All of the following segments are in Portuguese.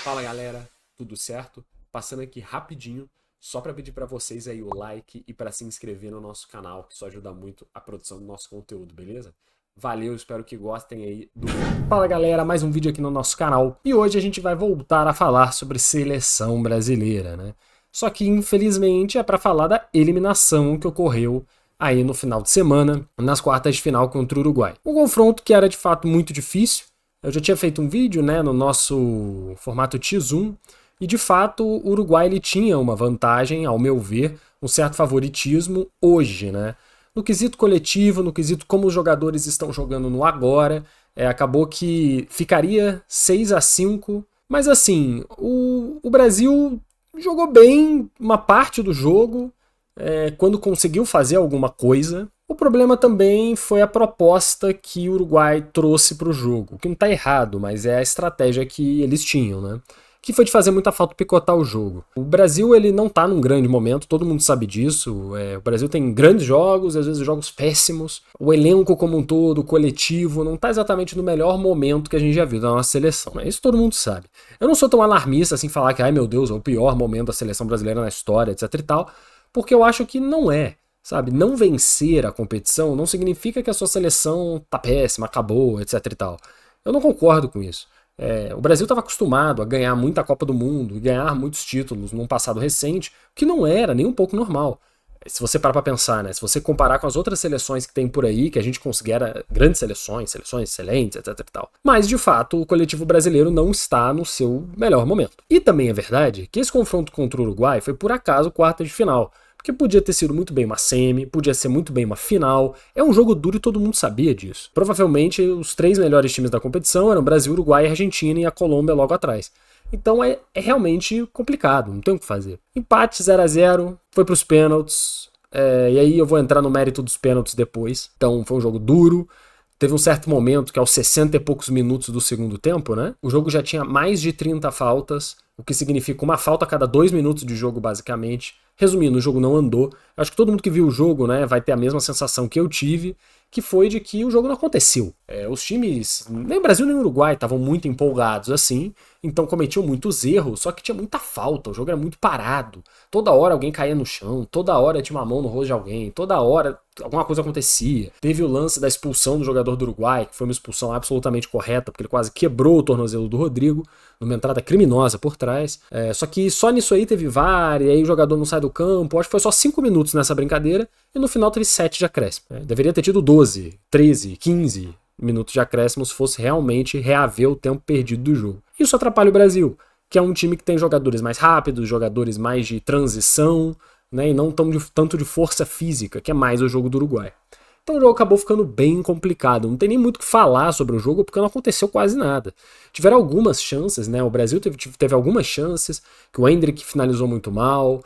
Fala galera, tudo certo? Passando aqui rapidinho, só para pedir para vocês aí o like e para se inscrever no nosso canal, que isso ajuda muito a produção do nosso conteúdo, beleza? Valeu, espero que gostem aí do vídeo. Fala galera, mais um vídeo aqui no nosso canal e hoje a gente vai voltar a falar sobre seleção brasileira, né? Só que infelizmente é para falar da eliminação que ocorreu aí no final de semana, nas quartas de final contra o Uruguai. Um confronto que era de fato muito difícil. Eu já tinha feito um vídeo, né, no nosso formato X1, e de fato o Uruguai ele tinha uma vantagem, ao meu ver, um certo favoritismo hoje, né? No quesito coletivo, no quesito como os jogadores estão jogando no agora, acabou que ficaria 6-5, mas assim, o Brasil jogou bem uma parte do jogo, quando conseguiu fazer alguma coisa. O problema também foi a proposta que o Uruguai trouxe para o jogo, que não está errado, mas é a estratégia que eles tinham, né? Que foi de fazer muita falta picotar o jogo. O Brasil ele não está num grande momento, todo mundo sabe disso. O Brasil tem grandes jogos, às vezes jogos péssimos. O elenco como um todo, o coletivo, não está exatamente no melhor momento que a gente já viu da nossa seleção, né? Isso todo mundo sabe. Eu não sou tão alarmista assim falar que, ai meu Deus, é o pior momento da seleção brasileira na história, etc e tal, porque eu acho que não é. Sabe, não vencer a competição não significa que a sua seleção tá péssima, acabou, etc e tal. Eu não concordo com isso. O Brasil estava acostumado a ganhar muita Copa do Mundo e ganhar muitos títulos num passado recente, o que não era nem um pouco normal. Se você parar pra pensar, né? Se você comparar com as outras seleções que tem por aí, que a gente considera grandes seleções, seleções excelentes, etc e tal. Mas, de fato, o coletivo brasileiro não está no seu melhor momento. E também é verdade que esse confronto contra o Uruguai foi por acaso quarta de final. Porque podia ter sido muito bem uma semi, podia ser muito bem uma final. É um jogo duro e todo mundo sabia disso. Provavelmente os três melhores times da competição eram Brasil, Uruguai, Argentina e a Colômbia logo atrás. Então é realmente complicado, não tem o que fazer. Empate 0-0, foi pros pênaltis, e aí eu vou entrar no mérito dos pênaltis depois. Então foi um jogo duro. Teve um certo momento que aos 60 e poucos minutos do segundo tempo, né? O jogo já tinha mais de 30 faltas, o que significa uma falta a cada 2 minutos de jogo, basicamente. Resumindo, o jogo não andou. Acho que todo mundo que viu o jogo, né, vai ter a mesma sensação que eu tive, que foi de que o jogo não aconteceu. Os times, nem o Brasil nem o Uruguai, estavam muito empolgados assim, então cometiam muitos erros, só que tinha muita falta, o jogo era muito parado. Toda hora alguém caía no chão, toda hora tinha uma mão no rosto de alguém, toda hora alguma coisa acontecia. Teve o lance da expulsão do jogador do Uruguai, que foi uma expulsão absolutamente correta, porque ele quase quebrou o tornozelo do Rodrigo, numa entrada criminosa por trás. Só que só nisso aí teve VAR, e aí o jogador não sai do campo. Acho que foi só 5 minutos nessa brincadeira, e no final teve 7 de acréscimo. Deveria ter tido 12, 13, 15 minutos de acréscimo se fosse realmente reaver o tempo perdido do jogo. Isso atrapalha o Brasil, que é um time que tem jogadores mais rápidos, jogadores mais de transição, né, e não tanto de força física, que é mais o jogo do Uruguai. Então o jogo acabou ficando bem complicado. Não tem nem muito o que falar sobre o jogo, porque não aconteceu quase nada. Tiveram algumas chances, né? O Brasil teve algumas chances, que o Endrick finalizou muito mal.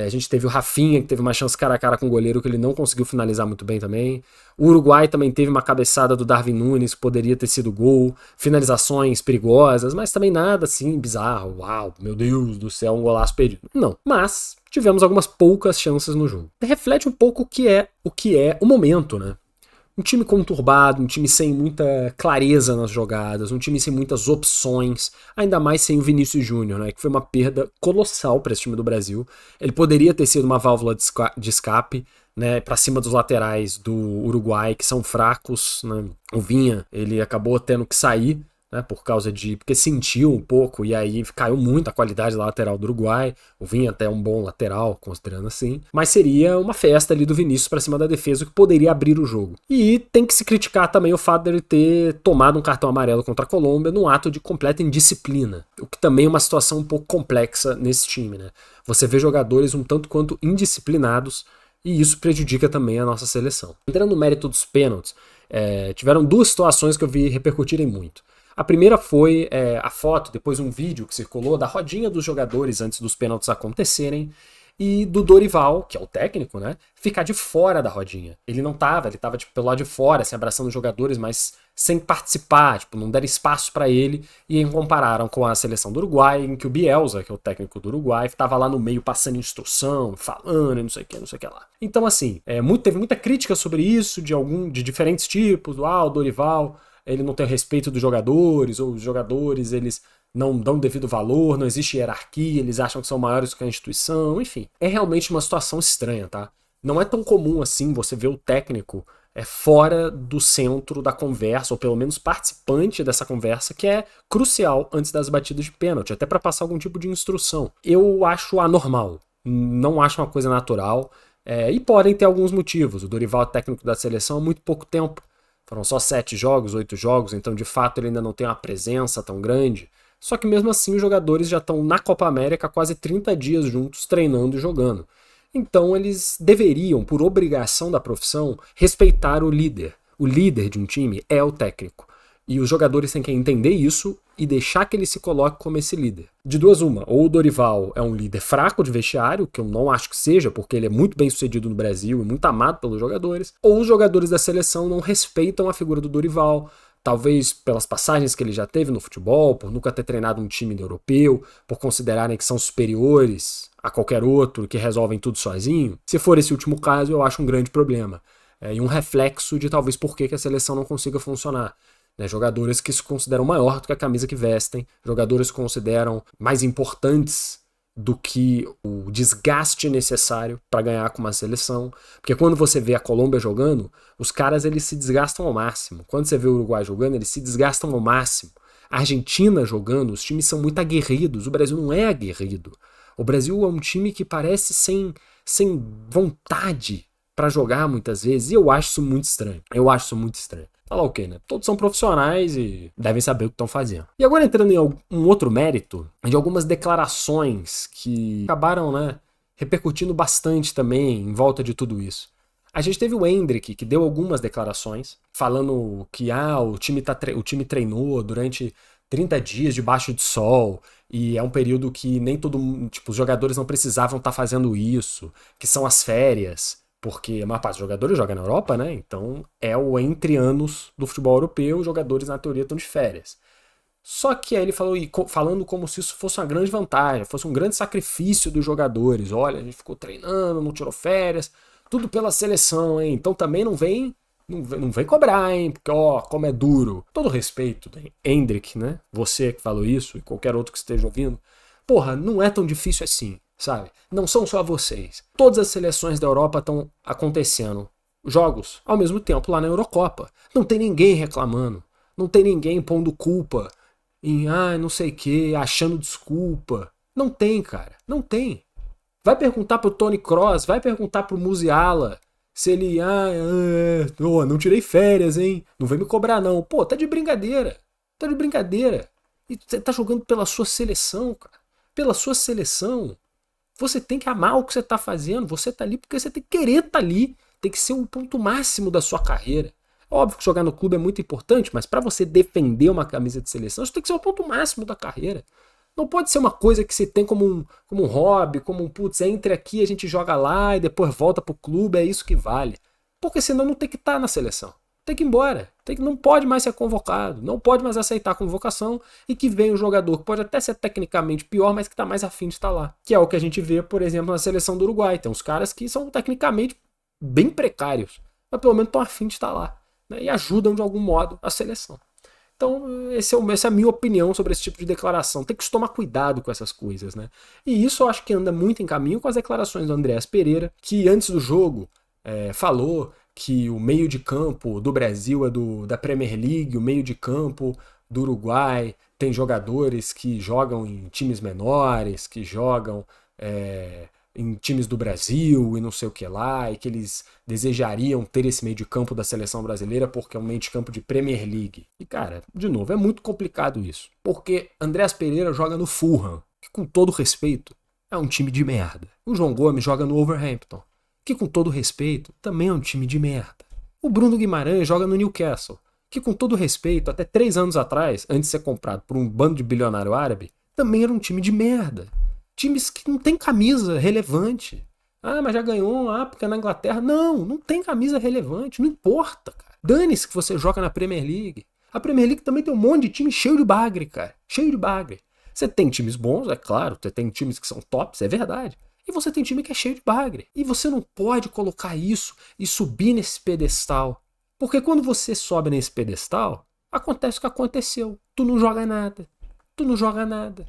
A gente teve o Rafinha, que teve uma chance cara a cara com o goleiro, que ele não conseguiu finalizar muito bem também. O Uruguai também teve uma cabeçada do Darwin Núñez, que poderia ter sido gol. Finalizações perigosas, mas também nada assim bizarro. Uau, meu Deus do céu, um golaço perdido. Não, mas tivemos algumas poucas chances no jogo. Reflete um pouco o momento, né? Um time conturbado, um time sem muita clareza nas jogadas, um time sem muitas opções, ainda mais sem o Vinícius Júnior, né, que foi uma perda colossal para esse time do Brasil. Ele poderia ter sido uma válvula de escape, né, para cima dos laterais do Uruguai, que são fracos, né? O Vinha, ele acabou tendo que sair, né, porque sentiu um pouco e aí caiu muito a qualidade da lateral do Uruguai. O Vinha até é um bom lateral, considerando assim, mas seria uma festa ali do Vinícius para cima da defesa, o que poderia abrir o jogo. E tem que se criticar também o fato dele ter tomado um cartão amarelo contra a Colômbia num ato de completa indisciplina, o que também é uma situação um pouco complexa nesse time, né? Você vê jogadores um tanto quanto indisciplinados e isso prejudica também a nossa seleção. Entrando no mérito dos pênaltis, tiveram duas situações que eu vi repercutirem muito. A primeira foi a foto, depois um vídeo que circulou da rodinha dos jogadores antes dos pênaltis acontecerem e do Dorival, que é o técnico, né, ficar de fora da rodinha. Ele não tava, ele tava tipo, pelo lado de fora, assim, abraçando os jogadores, mas sem participar, tipo, não deram espaço para ele, e aí compararam com a seleção do Uruguai, em que o Bielsa, que é o técnico do Uruguai, tava lá no meio passando instrução, falando e não sei o que lá. Então, assim, teve muita crítica sobre isso, de diferentes tipos, o Dorival ele não tem respeito dos jogadores, ou os jogadores, eles não dão devido valor, não existe hierarquia, eles acham que são maiores que a instituição, enfim. É realmente uma situação estranha, tá? Não é tão comum assim você ver o técnico fora do centro da conversa, ou pelo menos participante dessa conversa, que é crucial antes das batidas de pênalti, até para passar algum tipo de instrução. Eu acho anormal, não acho uma coisa natural, e podem ter alguns motivos. O Dorival é técnico da seleção há muito pouco tempo, foram só 7 jogos, 8 jogos, então de fato ele ainda não tem uma presença tão grande. Só que mesmo assim os jogadores já estão na Copa América há quase 30 dias juntos, treinando e jogando. Então eles deveriam, por obrigação da profissão, respeitar o líder. O líder de um time é o técnico. E os jogadores têm que entender isso e deixar que ele se coloque como esse líder. De duas uma, ou o Dorival é um líder fraco de vestiário, que eu não acho que seja, porque ele é muito bem sucedido no Brasil e muito amado pelos jogadores, ou os jogadores da seleção não respeitam a figura do Dorival, talvez pelas passagens que ele já teve no futebol, por nunca ter treinado um time europeu, por considerarem que são superiores a qualquer outro, que resolvem tudo sozinho. Se for esse último caso, eu acho um grande problema. E um reflexo de talvez por que a seleção não consiga funcionar. Jogadores que se consideram maior do que a camisa que vestem, jogadores que consideram mais importantes do que o desgaste necessário para ganhar com uma seleção. Porque quando você vê a Colômbia jogando, os caras eles se desgastam ao máximo. Quando você vê o Uruguai jogando, eles se desgastam ao máximo. A Argentina jogando, os times são muito aguerridos. O Brasil não é aguerrido. O Brasil é um time que parece sem vontade para jogar muitas vezes. E eu acho isso muito estranho. Falar o quê, né? Todos são profissionais e devem saber o que estão fazendo. E agora entrando em um outro mérito, de algumas declarações que acabaram, repercutindo bastante também em volta de tudo isso. A gente teve o Endrick, que deu algumas declarações, falando que o time treinou durante 30 dias debaixo de sol, e é um período que nem os jogadores não precisavam estar fazendo isso, que são as férias. Porque a maior parte dos jogadores joga na Europa, né? Então é o entre anos do futebol europeu, os jogadores na teoria estão de férias. Só que aí ele falou, falando como se isso fosse uma grande vantagem, fosse um grande sacrifício dos jogadores. Olha, a gente ficou treinando, não tirou férias, tudo pela seleção, hein? Então também não vem cobrar, hein? Porque, como é duro. Todo respeito, Endrick, né? Você que falou isso e qualquer outro que esteja ouvindo. Porra, não é tão difícil assim. Sabe? Não são só vocês. Todas as seleções da Europa estão acontecendo jogos ao mesmo tempo lá na Eurocopa. Não tem ninguém reclamando. Não tem ninguém pondo culpa em não sei o que, achando desculpa. Não tem, cara. Não tem. Vai perguntar pro Toni Kroos, vai perguntar pro Musiala se ele, não tirei férias, hein? Não vem me cobrar não. Pô, tá de brincadeira. Tá de brincadeira. E você tá jogando pela sua seleção, cara. Pela sua seleção. Você tem que amar o que você está fazendo, você está ali porque você tem que querer estar ali, tem que ser o ponto máximo da sua carreira. Óbvio que jogar no clube é muito importante, mas para você defender uma camisa de seleção, isso tem que ser o ponto máximo da carreira. Não pode ser uma coisa que você tem como um hobby, como entre aqui a gente joga lá e depois volta pro clube, é isso que vale. Porque senão não tem que estar na seleção. Tem que ir embora. Não pode mais ser convocado. Não pode mais aceitar a convocação e que venha um jogador que pode até ser tecnicamente pior, mas que está mais afim de estar lá. Que é o que a gente vê, por exemplo, na seleção do Uruguai. Tem uns caras que são tecnicamente bem precários, mas pelo menos estão afim de estar lá. E ajudam de algum modo a seleção. Então, essa é a minha opinião sobre esse tipo de declaração. Tem que tomar cuidado com essas coisas, né? E isso eu acho que anda muito em caminho com as declarações do Andreas Pereira, que antes do jogo falou que o meio de campo do Brasil é da Premier League, o meio de campo do Uruguai tem jogadores que jogam em times menores, que jogam em times do Brasil e não sei o que lá, e que eles desejariam ter esse meio de campo da seleção brasileira porque é um meio de campo de Premier League. E cara, de novo, é muito complicado isso, porque Andreas Pereira joga no Fulham, que com todo respeito é um time de merda. O João Gomes joga no Wolverhampton, que com todo respeito também é um time de merda. O Bruno Guimarães joga no Newcastle, que com todo respeito, até 3 anos atrás, antes de ser comprado por um bando de bilionário árabe, também era um time de merda. Times que não tem camisa relevante. Mas já ganhou, porque é na Inglaterra. Não tem camisa relevante, não importa, cara. Dane-se que você joga na Premier League. A Premier League também tem um monte de time cheio de bagre, cara. Cheio de bagre. Você tem times bons, é claro, você tem times que são tops, é verdade. E você tem time que é cheio de bagre. E você não pode colocar isso e subir nesse pedestal. Porque quando você sobe nesse pedestal, acontece o que aconteceu. Tu não joga nada. Tu não joga nada.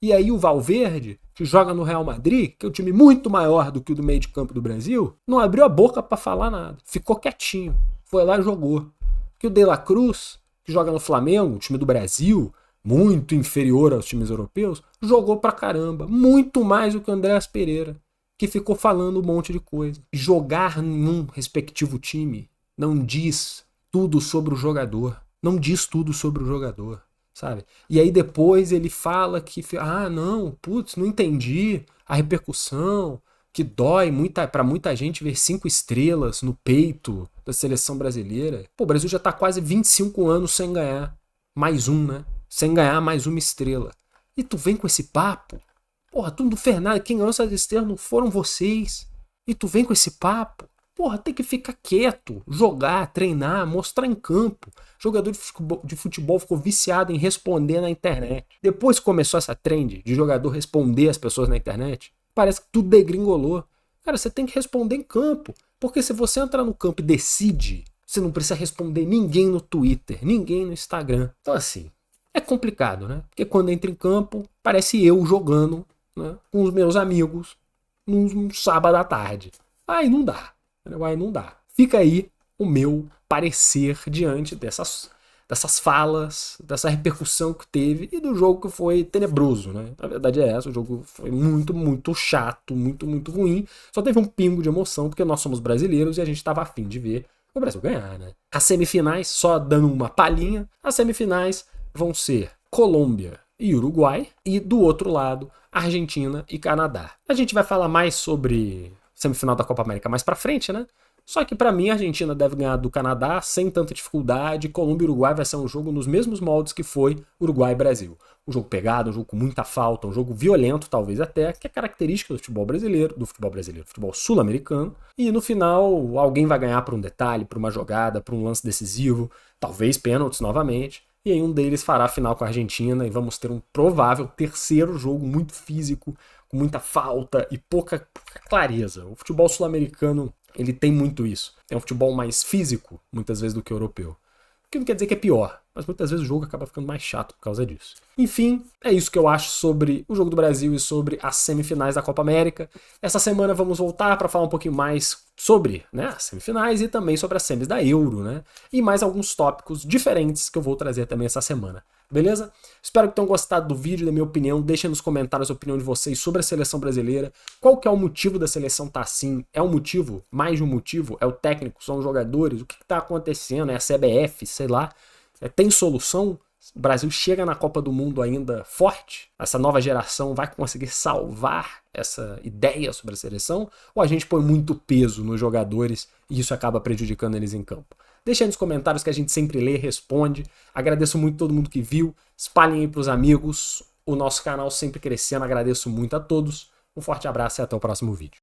E aí o Valverde, que joga no Real Madrid, que é um time muito maior do que o do meio de campo do Brasil, não abriu a boca pra falar nada. Ficou quietinho. Foi lá e jogou. Que o De La Cruz, que joga no Flamengo, um time do Brasil, muito inferior aos times europeus, jogou pra caramba. Muito mais do que o Andréas Pereira, que ficou falando um monte de coisa. Jogar em um respectivo time não diz tudo sobre o jogador. Não diz tudo sobre o jogador. Sabe? E aí depois ele fala que, não, putz, não entendi a repercussão, que dói para muita gente ver 5 estrelas no peito da seleção brasileira. Pô, o Brasil já tá quase 25 anos sem ganhar mais um, né? Sem ganhar mais uma estrela. E tu vem com esse papo? Porra, tu não fez nada, quem ganhou essas estrelas não foram vocês. E tu vem com esse papo? Porra, tem que ficar quieto, jogar, treinar, mostrar em campo. Jogador de futebol ficou viciado em responder na internet. Depois que começou essa trend de jogador responder as pessoas na internet, parece que tudo degringolou. Cara, você tem que responder em campo. Porque se você entrar no campo e decide, você não precisa responder ninguém no Twitter, ninguém no Instagram. Então assim, é complicado, né? Porque quando entra em campo, parece eu jogando, né, com os meus amigos num sábado à tarde. Aí não dá. Aí não dá. Fica aí o meu parecer diante dessas falas, dessa repercussão que teve e do jogo que foi tenebroso, né? A verdade é essa, o jogo foi muito, muito chato, muito, muito ruim. Só teve um pingo de emoção porque nós somos brasileiros e a gente estava afim de ver o Brasil ganhar, né? As semifinais, só dando uma palhinha, as semifinais vão ser Colômbia e Uruguai e do outro lado, Argentina e Canadá. A gente vai falar mais sobre semifinal da Copa América mais pra frente, né? Só que pra mim a Argentina deve ganhar do Canadá sem tanta dificuldade. Colômbia e Uruguai vai ser um jogo nos mesmos moldes que foi Uruguai e Brasil. Um jogo pegado, um jogo com muita falta, um jogo violento talvez até, que é característica do futebol brasileiro, do futebol sul-americano. E no final alguém vai ganhar por um detalhe, por uma jogada, por um lance decisivo, talvez pênaltis novamente. E aí um deles fará a final com a Argentina e vamos ter um provável terceiro jogo muito físico, com muita falta e pouca clareza. O futebol sul-americano, ele tem muito isso. É um futebol mais físico, muitas vezes, do que o europeu. O que não quer dizer que é pior, mas muitas vezes o jogo acaba ficando mais chato por causa disso. Enfim, é isso que eu acho sobre o jogo do Brasil e sobre as semifinais da Copa América. Essa semana vamos voltar para falar um pouquinho mais sobre, né, as semifinais e também sobre as semis da Euro, né? E mais alguns tópicos diferentes que eu vou trazer também essa semana. Beleza? Espero que tenham gostado do vídeo, da minha opinião. Deixem nos comentários a opinião de vocês sobre a seleção brasileira. Qual que é o motivo da seleção estar assim? É um motivo? Mais de um motivo? É o técnico? São os jogadores? O que está acontecendo? É a CBF? Sei lá. Tem solução? O Brasil chega na Copa do Mundo ainda forte? Essa nova geração vai conseguir salvar essa ideia sobre a seleção? Ou a gente põe muito peso nos jogadores e isso acaba prejudicando eles em campo? Deixa aí nos comentários que a gente sempre lê e responde. Agradeço muito todo mundo que viu. Espalhem aí pros amigos. O nosso canal sempre crescendo. Agradeço muito a todos. Um forte abraço e até o próximo vídeo.